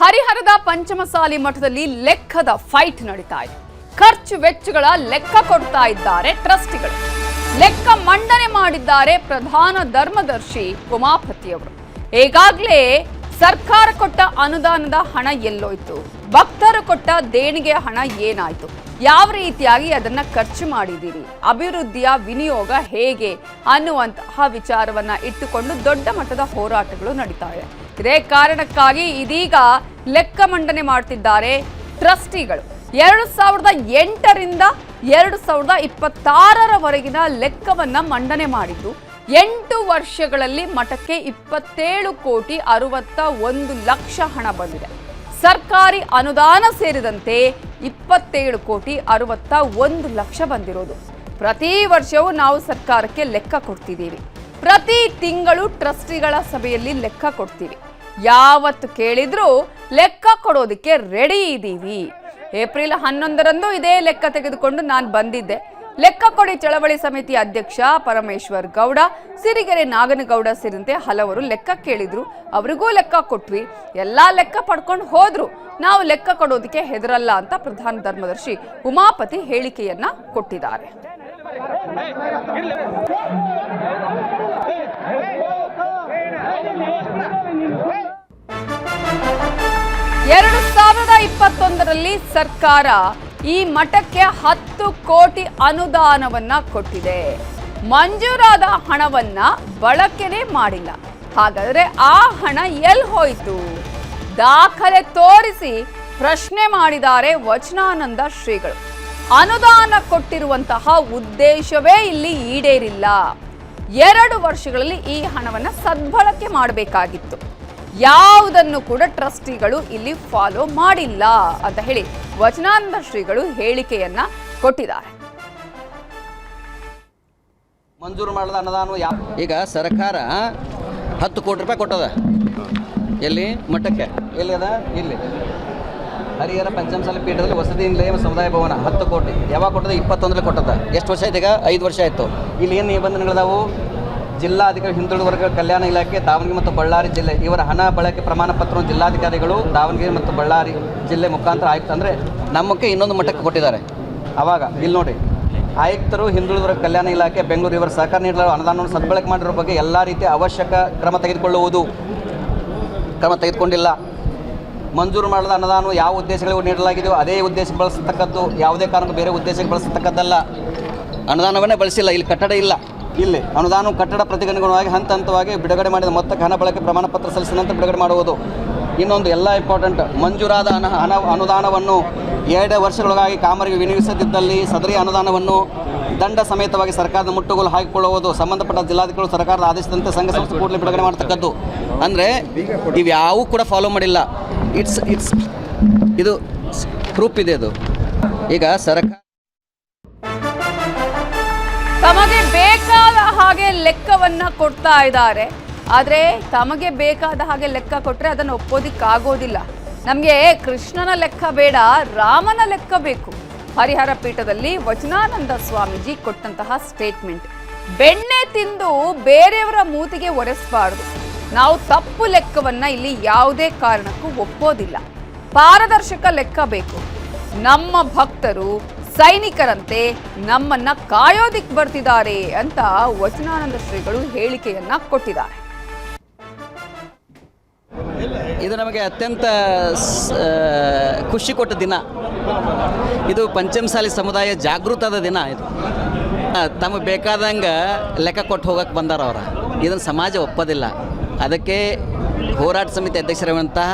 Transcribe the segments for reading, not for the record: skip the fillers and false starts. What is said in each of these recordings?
ಹರಿಹರದ ಪಂಚಮಸಾಲಿ ಮಠದಲ್ಲಿ ಲೆಕ್ಕದ ಫೈಟ್ ನಡೀತಾ ಇದೆ. ಖರ್ಚು ವೆಚ್ಚಗಳ ಲೆಕ್ಕ ಕೊಡ್ತಾ ಇದ್ದಾರೆ ಟ್ರಸ್ಟಿಗಳು. ಲೆಕ್ಕ ಮಂಡನೆ ಮಾಡಿದ್ದಾರೆ ಪ್ರಧಾನ ಧರ್ಮದರ್ಶಿ ಉಮಾಪತಿಯವರು. ಈಗಾಗಲೇ ಸರ್ಕಾರ ಕೊಟ್ಟ ಅನುದಾನದ ಹಣ ಎಲ್ಲೋಯ್ತು, ಭಕ್ತರು ಕೊಟ್ಟ ದೇಣಿಗೆ ಹಣ ಏನಾಯ್ತು, ಯಾವ ರೀತಿಯಾಗಿ ಅದನ್ನ ಖರ್ಚು ಮಾಡಿದ್ದೀರಿ, ಅಭಿವೃದ್ಧಿಯ ವಿನಿಯೋಗ ಹೇಗೆ ಅನ್ನುವಂತಹ ವಿಚಾರವನ್ನ ಇಟ್ಟುಕೊಂಡು ದೊಡ್ಡ ಮಟ್ಟದ ಹೋರಾಟಗಳು ನಡೀತಾ ಇದೆ. ಇದೇ ಕಾರಣಕ್ಕಾಗಿ ಇದೀಗ ಲೆಕ್ಕ ಮಂಡನೆ ಮಾಡ್ತಿದ್ದಾರೆ ಟ್ರಸ್ಟಿಗಳು. 2008ರಿಂದ 2026ರವರೆಗಿನ ಲೆಕ್ಕವನ್ನ ಮಂಡನೆ ಮಾಡಿದ್ದು 8 ವರ್ಷಗಳಲ್ಲಿ ಮಠಕ್ಕೆ 27,61,00,000 ಹಣ ಬಂದಿದೆ. ಸರ್ಕಾರಿ ಅನುದಾನ ಸೇರಿದಂತೆ 27,61,00,000 ಬಂದಿರೋದು. ಪ್ರತಿ ವರ್ಷವೂ ನಾವು ಸರ್ಕಾರಕ್ಕೆ ಲೆಕ್ಕ ಕೊಡ್ತಿದ್ದೀವಿ. ಪ್ರತಿ ತಿಂಗಳು ಟ್ರಸ್ಟಿಗಳ ಸಭೆಯಲ್ಲಿ ಲೆಕ್ಕ ಕೊಡ್ತೀವಿ. ಯಾವತ್ತು ಕೇಳಿದ್ರೂ ಲೆಕ್ಕ ಕೊಡೋದಕ್ಕೆ ರೆಡಿ ಇದ್ದೀವಿ. ಏಪ್ರಿಲ್ 11ರಂದು ಇದೇ ಲೆಕ್ಕ ತೆಗೆದುಕೊಂಡು ನಾನು ಬಂದಿದ್ದೆ. ಲೆಕ್ಕ ಕೊಡಿ ಚಳವಳಿ ಸಮಿತಿ ಅಧ್ಯಕ್ಷ ಪರಮೇಶ್ವರ್ ಗೌಡ, ಸಿರಿಗೆರೆ ನಾಗನಗೌಡ ಸೇರಿದಂತೆ ಹಲವರು ಲೆಕ್ಕ ಕೇಳಿದ್ರು. ಅವರಿಗೂ ಲೆಕ್ಕ ಕೊಟ್ವಿ. ಎಲ್ಲಾ ಲೆಕ್ಕ ಪಡ್ಕೊಂಡು ಹೋದ್ರು. ನಾವು ಲೆಕ್ಕ ಕೊಡೋದಕ್ಕೆ ಹೆದರಲ್ಲ ಅಂತ ಪ್ರಧಾನ ಧರ್ಮದರ್ಶಿ ಉಮಾಪತಿ ಹೇಳಿಕೆಯನ್ನ ಕೊಟ್ಟಿದ್ದಾರೆ. 2021ರಲ್ಲಿ ಸರ್ಕಾರ ಈ ಮಠಕ್ಕೆ 10 ಕೋಟಿ ಅನುದಾನವನ್ನ ಕೊಟ್ಟಿದೆ. ಮಂಜೂರಾದ ಹಣವನ್ನ ಬಳಕೆನೇ ಮಾಡಿಲ್ಲ. ಹಾಗಾದ್ರೆ ಆ ಹಣ ಎಲ್ಲಿ ಹೋಯಿತು? ದಾಖಲೆ ತೋರಿಸಿ ಪ್ರಶ್ನೆ ಮಾಡಿದ್ದಾರೆ ವಚನಾನಂದ ಶ್ರೀಗಳು. ಅನುದಾನ ಕೊಟ್ಟಿರುವಂತಹ ಉದ್ದೇಶವೇ ಇಲ್ಲಿ ಈಡೇರಿಲ್ಲ. 2 ವರ್ಷಗಳಲ್ಲಿ ಈ ಹಣವನ್ನ ಸದ್ಬಳಕೆ ಮಾಡಬೇಕಾಗಿತ್ತು. ಯಾವುದನ್ನು ಕೂಡ ಟ್ರಸ್ಟಿಗಳು ಇಲ್ಲಿ ಫಾಲೋ ಮಾಡಿಲ್ಲ ಅಂತ ಹೇಳಿ ವಚನಾನಂದ ಶ್ರೀಗಳು ಹೇಳಿಕೆಯನ್ನ ಕೊಟ್ಟಿದ್ದಾರೆ. ಮಂಜೂರು ಮಾಡದ ಅನುದಾನ ಈಗ ಸರ್ಕಾರ 10 ಕೋಟಿ ರೂಪಾಯಿ ಕೊಟ್ಟದ. ಎಲ್ಲಿ? ಮಠಕ್ಕೆ. ಎಲ್ಲಿ ಅದ? ಇಲ್ಲಿ ಹರಿಹರ ಪಂಚಮಸಾಲಿ ಪೀಠದಲ್ಲಿ ವಸತಿ ನಿಲಯ ಸಮುದಾಯ ಭವನ 10 ಕೋಟಿ. ಯಾವಾಗ ಕೊಟ್ಟದ? 21ರಲ್ಲಿ ಕೊಟ್ಟದ. ಎಷ್ಟು ವರ್ಷ ಆಯ್ತು? ಈಗ 5 ವರ್ಷ ಆಯಿತು. ಇಲ್ಲಿ ಏನು ನಿಬಂಧನೆಗಳದಾವು? ಜಿಲ್ಲಾಧಿಕಾರಿ ಹಿಂದುಳಿದ ವರ್ಗ ಕಲ್ಯಾಣ ಇಲಾಖೆ ದಾವಣಗೆರೆ ಮತ್ತು ಬಳ್ಳಾರಿ ಜಿಲ್ಲೆ ಇವರ ಹಣ ಬಳಕೆ ಪ್ರಮಾಣ ಪತ್ರವನ್ನು ಜಿಲ್ಲಾಧಿಕಾರಿಗಳು ದಾವಣಗೆರೆ ಮತ್ತು ಬಳ್ಳಾರಿ ಜಿಲ್ಲೆ ಮುಖಾಂತರ ಆಯುಕ್ತ ಅಂದರೆ ನಮ್ಮಕ್ಕೆ ಇನ್ನೊಂದು ಮಟ್ಟಕ್ಕೆ ಕೊಟ್ಟಿದ್ದಾರೆ. ಆವಾಗ ಇಲ್ಲಿ ನೋಡಿ, ಆಯುಕ್ತರು ಹಿಂದುಳಿದ ವರ್ಗ ಕಲ್ಯಾಣ ಇಲಾಖೆ ಬೆಂಗಳೂರು ಇವರ ಸಹಕಾರ ನೀಡಲು ಅನುದಾನವನ್ನು ಸದ್ಬಳಕೆ ಮಾಡಿರೋ ಬಗ್ಗೆ ಎಲ್ಲ ರೀತಿಯ ಅವಶ್ಯಕ ಕ್ರಮ ತೆಗೆದುಕೊಂಡಿಲ್ಲ. ಮಂಜೂರು ಮಾಡದ ಅನುದಾನ ಯಾವ ಉದ್ದೇಶಗಳಿಗೂ ನೀಡಲಾಗಿದೆಯೋ ಅದೇ ಉದ್ದೇಶಕ್ಕೆ ಬಳಸತಕ್ಕದ್ದು, ಯಾವುದೇ ಕಾರಣಕ್ಕೂ ಬೇರೆ ಉದ್ದೇಶಕ್ಕೆ ಬಳಸತಕ್ಕದ್ದಲ್ಲ. ಅನುದಾನವನ್ನೇ ಬಳಸಿಲ್ಲ. ಇಲ್ಲಿ ಕಟ್ಟಡ ಇಲ್ಲ. ಇಲ್ಲಿ ಅನುದಾನ ಕಟ್ಟಡ ಪ್ರತಿಗನುಗುಣವಾಗಿ ಹಂತ ಹಂತವಾಗಿ ಬಿಡುಗಡೆ ಮಾಡಿದ ಮೊತ್ತಕ್ಕೆ ಹಣ ಬಳಕೆ ಪ್ರಮಾಣ ಪತ್ರ ಸಲ್ಲಿಸಿದ ನಂತರ ಬಿಡುಗಡೆ ಮಾಡುವುದು. ಇನ್ನೊಂದು ಎಲ್ಲ ಇಂಪಾರ್ಟೆಂಟ್, ಮಂಜೂರಾದ ಅನುದಾನವನ್ನು 2 ವರ್ಷಗಳೊಳಗಾಗಿ ಕಾಮರಿಗೆ ವಿನಿಯೋಗಿಸದಿದ್ದಲ್ಲಿ ಸದರಿ ಅನುದಾನವನ್ನು ದಂಡ ಸಮೇತವಾಗಿ ಸರ್ಕಾರದ ಮುಟ್ಟುಗೋಲು ಹಾಕಿಕೊಳ್ಳುವುದು. ಸಂಬಂಧಪಟ್ಟ ಜಿಲ್ಲಾಧಿಕಾರಿಗಳು ಸರ್ಕಾರದ ಆದೇಶದಂತೆ ಸಂಘ ಸಂಸ್ಥೆ ಕೂಡಲೇ ಬಿಡುಗಡೆ ಮಾಡತಕ್ಕದ್ದು. ಅಂದರೆ ಇವ್ಯಾವೂ ಕೂಡ ಫಾಲೋ ಮಾಡಿಲ್ಲ. ಇದು ಪ್ರೂಫ್ ಇದೆ. ಅದು ಈಗ ಸರ್ಕಾರ ತಮಗೆ ಬೇಕಾದ ಹಾಗೆ ಲೆಕ್ಕವನ್ನ ಕೊಡ್ತಾ ಇದ್ದಾರೆ. ಆದರೆ ತಮಗೆ ಬೇಕಾದ ಹಾಗೆ ಲೆಕ್ಕ ಕೊಟ್ಟರೆ ಅದನ್ನು ಒಪ್ಪೋದಿಕ್ಕಾಗೋದಿಲ್ಲ. ನಮಗೆ ಕೃಷ್ಣನ ಲೆಕ್ಕ ಬೇಡ, ರಾಮನ ಲೆಕ್ಕ ಬೇಕು. ಹರಿಹರ ಪೀಠದಲ್ಲಿ ವಚನಾನಂದ ಸ್ವಾಮೀಜಿ ಕೊಟ್ಟಂತಹ ಸ್ಟೇಟ್ಮೆಂಟ್, ಬೆಣ್ಣೆ ತಿಂದು ಬೇರೆಯವರ ಮೂತಿಗೆ ಒರೆಸಬಾರದು. ನಾವು ತಪ್ಪು ಲೆಕ್ಕವನ್ನ ಇಲ್ಲಿ ಯಾವುದೇ ಕಾರಣಕ್ಕೂ ಒಪ್ಪೋದಿಲ್ಲ. ಪಾರದರ್ಶಕ ಲೆಕ್ಕ ಬೇಕು. ನಮ್ಮ ಭಕ್ತರು ಸೈನಿಕರಂತೆ ನಮ್ಮನ್ನ ಕಾಯೋದಿಕ್ ಬರ್ತಿದ್ದಾರೆ ಅಂತ ವಚನಾನಂದ ಶ್ರೀಗಳು ಹೇಳಿಕೆಯನ್ನ ಕೊಟ್ಟಿದ್ದಾರೆ. ಇದು ನಮಗೆ ಅತ್ಯಂತ ಖುಷಿ ಕೊಟ್ಟ ದಿನ. ಇದು ಪಂಚಮಸಾಲಿ ಸಮುದಾಯ ಜಾಗೃತದ ದಿನ. ಇದು ತಮಗೆ ಬೇಕಾದಂಗೆ ಲೆಕ್ಕ ಕೊಟ್ಟು ಹೋಗಕ್ಕೆ ಬಂದಾರ ಅವರ. ಇದನ್ನು ಸಮಾಜ ಒಪ್ಪೋದಿಲ್ಲ. ಅದಕ್ಕೆ ಹೋರಾಟ ಸಮಿತಿ ಅಧ್ಯಕ್ಷರಿರುವಂತಹ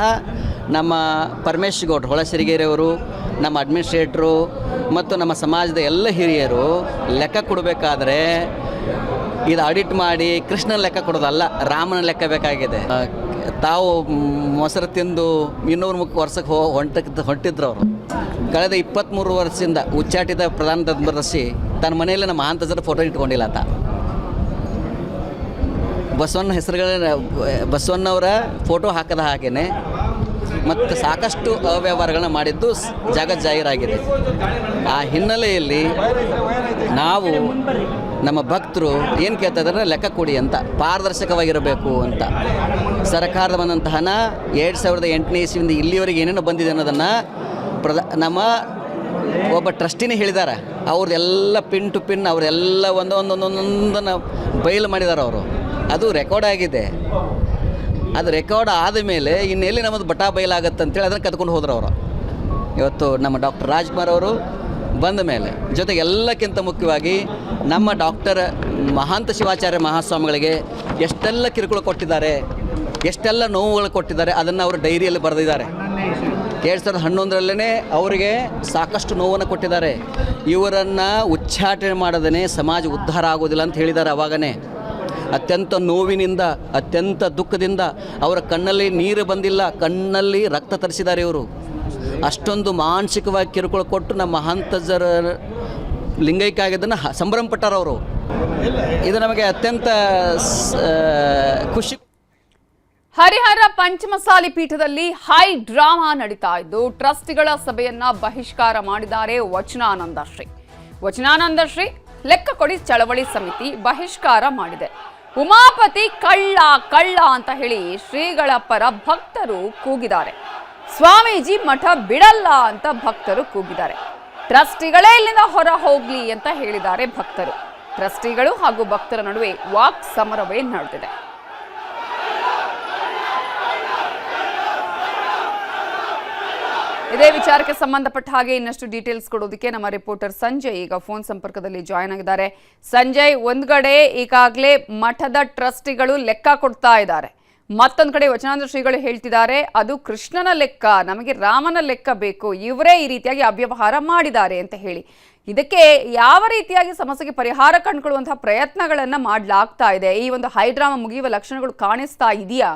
ನಮ್ಮ ಪರಮೇಶ್ ಗೌಡ್ರು ಹೊಳಸಿರಿಗೇರಿಯವರು, ನಮ್ಮ ಅಡ್ಮಿನಿಸ್ಟ್ರೇಟ್ರು ಮತ್ತು ನಮ್ಮ ಸಮಾಜದ ಎಲ್ಲ ಹಿರಿಯರು ಲೆಕ್ಕ ಕೊಡಬೇಕಾದ್ರೆ ಇದು ಆಡಿಟ್ ಮಾಡಿ ಕೃಷ್ಣನ ಲೆಕ್ಕ ಕೊಡೋದಲ್ಲ, ರಾಮನ ಲೆಕ್ಕ ಬೇಕಾಗಿದೆ. ತಾವು ಮೊಸರು ತಿಂದು 200 ವರ್ಷಕ್ಕೆ ಹೊಂಟಿದ್ರು ಅವರು. ಕಳೆದ 23 ವರ್ಷದಿಂದ ಉಚ್ಚಾಟಿತ ಪ್ರಧಾನ ಧರ್ಮದರ್ಶಿ ತನ್ನ ಮನೆಯಲ್ಲಿ ನಮ್ಮ ಮಹಾಂತಜರ ಫೋಟೋ ಇಟ್ಕೊಂಡಿಲ್ಲ. ಆತ ಬಸವಣ್ಣವರ ಫೋಟೋ ಹಾಕದ ಹಾಗೇನೆ ಮತ್ತು ಸಾಕಷ್ಟು ಅವ್ಯವಹಾರಗಳನ್ನ ಮಾಡಿದ್ದು ಜಗಜ್ಜಾಹೀರಾಗಿದೆ. ಆ ಹಿನ್ನೆಲೆಯಲ್ಲಿ ನಾವು ನಮ್ಮ ಭಕ್ತರು ಏನು ಕೇಳ್ತಾ ಇದ್ದಾರೆ, ಲೆಕ್ಕ ಕೊಡಿ ಅಂತ, ಪಾರದರ್ಶಕವಾಗಿರಬೇಕು ಅಂತ. ಸರ್ಕಾರದ ಬಂದಂತಹ ಹಣ 2008ನೇ ಇಸ್ವಿಯಿಂದ ಇಲ್ಲಿವರೆಗೆ ಏನೇನು ಬಂದಿದೆ ಅನ್ನೋದನ್ನು ನಮ್ಮ ಒಬ್ಬ ಟ್ರಸ್ಟಿನೇ ಹೇಳಿದ್ದಾರೆ. ಅವ್ರದ್ದೆಲ್ಲ ಪಿನ್ ಟು ಪಿನ್ ಅವರೆಲ್ಲ ಒಂದೊಂದನ್ನು ಬಯಲು ಮಾಡಿದ್ದಾರೆ ಅವರು. ಅದು ರೆಕಾರ್ಡ್ ಆಗಿದೆ. ಅದು ರೆಕಾರ್ಡ್ ಆದ ಮೇಲೆ ಇನ್ನೆಲ್ಲಿ ನಮ್ಮದು ಬಟಾ ಬಯಲಾಗತ್ತೆ ಅಂತೇಳಿ ಅದನ್ನು ಕದ್ಕೊಂಡು ಹೋದ್ರು ಅವರು. ಇವತ್ತು ನಮ್ಮ ಡಾಕ್ಟರ್ ರಾಜ್ಕುಮಾರ್ ಅವರು ಬಂದ ಮೇಲೆ, ಜೊತೆಗೆ ಎಲ್ಲಕ್ಕಿಂತ ಮುಖ್ಯವಾಗಿ ನಮ್ಮ ಡಾಕ್ಟರ್ ಮಹಾಂತ ಶಿವಾಚಾರ್ಯ ಮಹಾಸ್ವಾಮಿಗಳಿಗೆ ಎಷ್ಟೆಲ್ಲ ಕಿರುಕುಳ ಕೊಟ್ಟಿದ್ದಾರೆ, ಎಷ್ಟೆಲ್ಲ ನೋವುಗಳು ಕೊಟ್ಟಿದ್ದಾರೆ, ಅದನ್ನು ಅವರು ಡೈರಿಯಲ್ಲಿ ಬರೆದಿದ್ದಾರೆ. 2011ರಲ್ಲೇ ಅವರಿಗೆ ಸಾಕಷ್ಟು ನೋವನ್ನು ಕೊಟ್ಟಿದ್ದಾರೆ. ಇವರನ್ನು ಉಚ್ಚಾಟನೆ ಮಾಡದೇ ಸಮಾಜ ಉದ್ಧಾರ ಆಗೋದಿಲ್ಲ ಅಂತ ಹೇಳಿದ್ದಾರೆ. ಅವಾಗನೇ ಅತ್ಯಂತ ನೋವಿನಿಂದ, ಅತ್ಯಂತ ದುಃಖದಿಂದ ಅವರ ಕಣ್ಣಲ್ಲಿ ನೀರು ಬಂದಿಲ್ಲ, ಕಣ್ಣಲ್ಲಿ ರಕ್ತ ತರಿಸಿದ್ದಾರೆ ಇವರು. ಅಷ್ಟೊಂದು ಮಾನಸಿಕವಾಗಿ ಕಿರುಕುಳ ಕೊಟ್ಟು ನಮ್ಮ ಮಹಾಂತಜರ ಲಿಂಗೈಕ್ಯ ಆಗಿದ್ದನ್ನು ಸಂಭ್ರಮಪಟ್ಟರವರು. ಇದು ನಮಗೆ ಅತ್ಯಂತ ಖುಷಿ. ಹರಿಹರ ಪಂಚಮಸಾಲಿ ಪೀಠದಲ್ಲಿ ಹೈ ಡ್ರಾಮಾ ನಡೀತಾ ಇದ್ದು, ಟ್ರಸ್ಟಿಗಳ ಸಭೆಯನ್ನ ಬಹಿಷ್ಕಾರ ಮಾಡಿದ್ದಾರೆ ವಚನಾನಂದ ಶ್ರೀ. ವಚನಾನಂದ ಶ್ರೀ ಲೆಕ್ಕ ಕೊಡಿ ಚಳವಳಿ ಸಮಿತಿ ಬಹಿಷ್ಕಾರ ಮಾಡಿದೆ. ಉಮಾಪತಿ ಕಳ್ಳ ಕಳ್ಳ ಅಂತ ಹೇಳಿ ಶ್ರೀಗಳ ಪರ ಭಕ್ತರು ಕೂಗಿದ್ದಾರೆ. ಸ್ವಾಮೀಜಿ ಮಠ ಬಿಡಲ್ಲ ಅಂತ ಭಕ್ತರು ಕೂಗಿದ್ದಾರೆ. ಟ್ರಸ್ಟಿಗಳೇ ಇಲ್ಲಿಂದ ಹೊರ ಹೋಗ್ಲಿ ಅಂತ ಹೇಳಿದ್ದಾರೆ ಭಕ್ತರು. ಟ್ರಸ್ಟಿಗಳು ಹಾಗೂ ಭಕ್ತರ ನಡುವೆ ವಾಕ್ ಸಮರವೇ ನಡೆದಿದೆ. ಇದೇ ವಿಚಾರಕ್ಕೆ ಸಂಬಂಧಪಟ್ಟ ಹಾಗೆ ಇನ್ನಷ್ಟು ಡೀಟೇಲ್ಸ್ ಕೊಡೋದಕ್ಕೆ ನಮ್ಮ ರಿಪೋರ್ಟರ್ ಸಂಜಯ್ ಈಗ ಫೋನ್ ಸಂಪರ್ಕದಲ್ಲಿ ಜಾಯ್ನ್ ಆಗಿದ್ದಾರೆ. ಸಂಜಯ್, ಒಂದ್ ಕಡೆ ಈಗಾಗಲೇ ಮಠದ ಟ್ರಸ್ಟಿಗಳು ಲೆಕ್ಕ ಕೊಡ್ತಾ ಇದ್ದಾರೆ, ಮತ್ತೊಂದು ಕಡೆ ವಚನಾನಂದ ಶ್ರೀಗಳು ಹೇಳ್ತಿದ್ದಾರೆ ಅದು ಕೃಷ್ಣನ ಲೆಕ್ಕ, ನಮಗೆ ರಾಮನ ಲೆಕ್ಕ ಬೇಕು, ಇವರೇ ಈ ರೀತಿಯಾಗಿ ಅವ್ಯವಹಾರ ಮಾಡಿದ್ದಾರೆ ಅಂತ ಹೇಳಿ. ಇದಕ್ಕೆ ಯಾವ ರೀತಿಯಾಗಿ ಸಮಸ್ಯೆಗೆ ಪರಿಹಾರ ಕಂಡುಕೊಳ್ಳುವಂತಹ ಪ್ರಯತ್ನಗಳನ್ನ ಮಾಡಲಾಗ್ತಾ ಇದೆ? ಈ ಒಂದು ಹೈಡ್ರಾಮಾ ಮುಗಿಯುವ ಲಕ್ಷಣಗಳು ಕಾಣಿಸ್ತಾ ಇದೆಯಾ?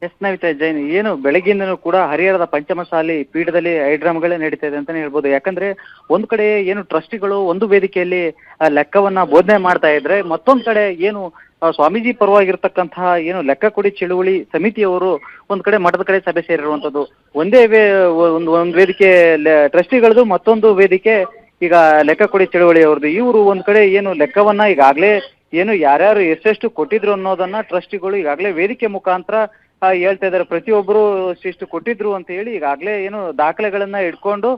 ಎಸ್ ನವಿತಾ ಜೈನ್, ಏನು ಬೆಳಗ್ಗಿಂದನೂ ಕೂಡ ಹರಿಹರದ ಪಂಚಮಸಾಲಿ ಪೀಠದಲ್ಲಿ ಹೈಡ್ರಾಮ್ಗಳೇ ನಡೀತಾ ಇದೆ ಅಂತಾನೆ ಹೇಳ್ಬೋದು. ಯಾಕಂದ್ರೆ ಒಂದ್ ಕಡೆ ಏನು ಟ್ರಸ್ಟಿಗಳು ಒಂದು ವೇದಿಕೆಯಲ್ಲಿ ಲೆಕ್ಕವನ್ನ ಬೋಧನೆ ಮಾಡ್ತಾ ಇದ್ರೆ, ಮತ್ತೊಂದ್ ಕಡೆ ಏನು ಸ್ವಾಮೀಜಿ ಪರವಾಗಿರ್ತಕ್ಕಂತಹ ಏನು ಲೆಕ್ಕ ಕೊಡಿ ಚಳುವಳಿ ಸಮಿತಿಯವರು ಒಂದ್ ಕಡೆ ಮಠದ ಕಡೆ ಸಭೆ ಸೇರಿರುವಂತದ್ದು. ಒಂದೇ ಒಂದ್ ವೇದಿಕೆ ಟ್ರಸ್ಟಿಗಳದು, ಮತ್ತೊಂದು ವೇದಿಕೆ ಈಗ ಲೆಕ್ಕ ಕೊಡಿ ಚಳುವಳಿ ಅವ್ರದ್ದು. ಇವರು ಒಂದ್ ಕಡೆ ಏನು ಲೆಕ್ಕವನ್ನ ಈಗಾಗಲೇ ಏನು ಯಾರ್ಯಾರು ಎಷ್ಟೆಷ್ಟು ಕೊಟ್ಟಿದ್ರು ಅನ್ನೋದನ್ನ ಟ್ರಸ್ಟಿಗಳು ಈಗಾಗಲೇ ವೇದಿಕೆ ಮುಖಾಂತರ ಹೇಳ್ತಾ ಇದ್ದಾರೆ. ಪ್ರತಿಯೊಬ್ಬರು ಇಷ್ಟು ಕೊಟ್ಟಿದ್ರು ಅಂತ ಹೇಳಿ ಈಗಾಗಲೇ ಏನು ದಾಖಲೆಗಳನ್ನ ಇಟ್ಕೊಂಡು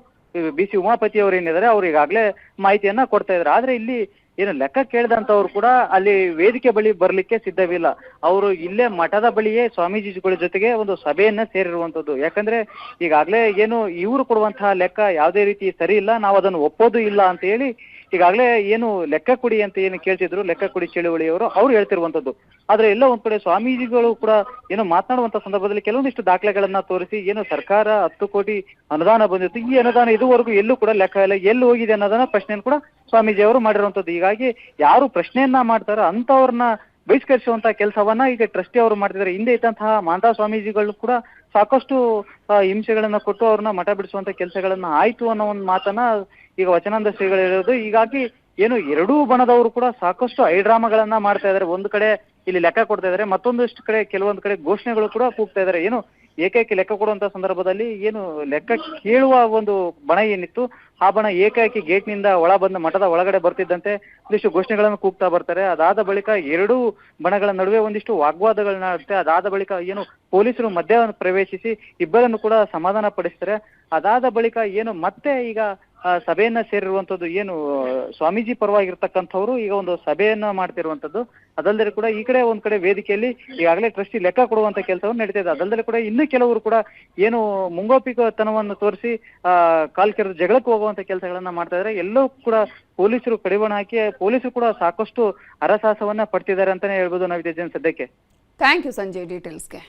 BC ಉಮಾಪತಿ ಅವರು ಏನಿದ್ದಾರೆ ಅವ್ರು ಈಗಾಗಲೇ ಮಾಹಿತಿಯನ್ನ ಕೊಡ್ತಾ ಇದ್ದಾರೆ. ಆದ್ರೆ ಇಲ್ಲಿ ಏನು ಲೆಕ್ಕ ಕೇಳಿದಂತವ್ರು ಕೂಡ ಅಲ್ಲಿ ವೇದಿಕೆ ಬಳಿ ಬರ್ಲಿಕ್ಕೆ ಸಿದ್ಧವಿಲ್ಲ. ಅವರು ಇಲ್ಲೇ ಮಠದ ಬಳಿಯೇ ಸ್ವಾಮೀಜಿಗಳ ಜೊತೆಗೆ ಒಂದು ಸಭೆಯನ್ನ ಸೇರಿರುವಂತದ್ದು. ಯಾಕಂದ್ರೆ ಈಗಾಗಲೇ ಏನು ಇವರು ಕೊಡುವಂತಹ ಲೆಕ್ಕ ಯಾವುದೇ ರೀತಿ ಸರಿ ಇಲ್ಲ, ನಾವು ಅದನ್ನು ಒಪ್ಪೋದು ಇಲ್ಲ ಅಂತ ಹೇಳಿ ಈಗಾಗಲೇ ಏನು ಲೆಕ್ಕ ಕೊಡಿ ಅಂತ ಏನು ಕೇಳ್ತಿದ್ರು ಲೆಕ್ಕ ಕೊಡಿ ಚಳುವಳಿಯವರು ಅವ್ರು ಹೇಳ್ತಿರುವಂತದ್ದು. ಆದ್ರೆ ಎಲ್ಲ ಒಂದ್ ಕಡೆ ಸ್ವಾಮೀಜಿಗಳು ಕೂಡ ಏನು ಮಾತನಾಡುವಂತ ಸಂದರ್ಭದಲ್ಲಿ ಕೆಲವೊಂದಿಷ್ಟು ದಾಖಲೆಗಳನ್ನ ತೋರಿಸಿ ಏನು ಸರ್ಕಾರ 10 ಕೋಟಿ ಅನುದಾನ ಬಂದಿತ್ತು, ಈ ಅನುದಾನ ಇದುವರೆಗೂ ಎಲ್ಲೂ ಕೂಡ ಲೆಕ್ಕ ಇಲ್ಲ, ಎಲ್ಲಿ ಹೋಗಿದೆ ಅನ್ನೋದನ್ನ ಪ್ರಶ್ನೆಯನ್ನು ಕೂಡ ಸ್ವಾಮೀಜಿ ಅವರು ಮಾಡಿರುವಂತದ್ದು. ಹೀಗಾಗಿ ಯಾರು ಪ್ರಶ್ನೆಯನ್ನ ಮಾಡ್ತಾರೋ ಅಂತವ್ರನ್ನ ಬಹಿಷ್ಕರಿಸುವಂತ ಕೆಲಸವನ್ನ ಈಗ ಟ್ರಸ್ಟಿ ಅವರು ಮಾಡ್ತಿದ್ದಾರೆ. ಹಿಂದೆ ಇದ್ದಂತಹ ಮಾಂತಾ ಸ್ವಾಮೀಜಿಗಳು ಕೂಡ ಸಾಕಷ್ಟು ಹಿಂಸೆಗಳನ್ನ ಕೊಟ್ಟು ಅವ್ರನ್ನ ಮಠ ಬಿಡಿಸುವಂತ ಕೆಲಸಗಳನ್ನ ಆಯ್ತು ಅನ್ನೋ ಒಂದು ಮಾತನ್ನ ಈಗ ವಚನಾನಂದ ಶ್ರೀಗಳು ಹೇಳೋದು. ಹೀಗಾಗಿ ಏನು ಎರಡೂ ಬಣದವರು ಕೂಡ ಸಾಕಷ್ಟು ಹೈಡ್ರಾಮಾಗಳನ್ನ ಮಾಡ್ತಾ ಇದ್ದಾರೆ. ಒಂದು ಕಡೆ ಇಲ್ಲಿ ಲೆಕ್ಕ ಕೊಡ್ತಾ ಇದ್ದಾರೆ, ಮತ್ತೊಂದಷ್ಟು ಕಡೆ ಕೆಲವೊಂದು ಕಡೆ ಘೋಷಣೆಗಳು ಕೂಡ ಕೂಗ್ತಾ ಇದ್ದಾರೆ. ಏನು ಏಕೈಕಿ ಲೆಕ್ಕ ಕೊಡುವಂತ ಸಂದರ್ಭದಲ್ಲಿ ಏನು ಲೆಕ್ಕ ಕೇಳುವ ಒಂದು ಬಣ ಏನಿತ್ತು, ಆ ಬಣ ಏಕಾಏಕಿ ಗೇಟ್ನಿಂದ ಬಂದು ಮಠದ ಒಳಗಡೆ ಬರ್ತಿದ್ದಂತೆ ಒಂದಿಷ್ಟು ಘೋಷಣೆಗಳನ್ನು ಕೂಗ್ತಾ ಬರ್ತಾರೆ. ಅದಾದ ಬಳಿಕ ಎರಡೂ ಬಣಗಳ ನಡುವೆ ಒಂದಿಷ್ಟು ವಾಗ್ವಾದಗಳು ನಡೆಯುತ್ತೆ. ಅದಾದ ಬಳಿಕ ಏನು ಪೊಲೀಸರು ಮಧ್ಯ ಪ್ರವೇಶಿಸಿ ಇಬ್ಬರನ್ನು ಕೂಡ ಸಮಾಧಾನ ಪಡಿಸ್ತಾರೆ. ಅದಾದ ಬಳಿಕ ಏನು ಮತ್ತೆ ಈಗ ಸಭೆಯನ್ನ ಸೇರಿರುವಂತದ್ದು ಏನು ಸ್ವಾಮೀಜಿ ಪರವಾಗಿರ್ತಕ್ಕಂಥವ್ರು ಈಗ ಒಂದು ಸಭೆಯನ್ನ ಮಾಡ್ತಿರುವಂತದ್ದು. ಅದಲ್ಲದೆ ಕೂಡ ಈ ಕಡೆ ಒಂದ್ ಕಡೆ ವೇದಿಕೆಯಲ್ಲಿ ಈಗಾಗಲೇ ಟ್ರಸ್ಟಿ ಲೆಕ್ಕ ಕೊಡುವಂತ ಕೆಲಸವನ್ನು ನಡೀತಾ ಇದೆ. ಅದಲ್ಲದೆ ಕೂಡ ಇನ್ನು ಕೆಲವರು ಕೂಡ ಏನು ಮುಂಗೋಪಿತನವನ್ನು ತೋರಿಸಿ ಕಾಲ್ ಕೆರೆದು ಜಗಳಕ್ಕೆ ಹೋಗುವಂತ ಕೆಲಸಗಳನ್ನ ಮಾಡ್ತಾ ಇದ್ದಾರೆ. ಎಲ್ಲವೂ ಕೂಡ ಪೊಲೀಸರು ಕಡಿವಾಣ ಹಾಕಿ ಪೊಲೀಸರು ಕೂಡ ಸಾಕಷ್ಟು ಹರಸಾಹಸವನ್ನ ಪಡ್ತಿದ್ದಾರೆ ಅಂತಾನೆ ಹೇಳ್ಬೋದು ನಾವು ಸದ್ಯಕ್ಕೆ. Thank you Sanjay ಡೀಟೇಲ್ಸ್ಗೆ.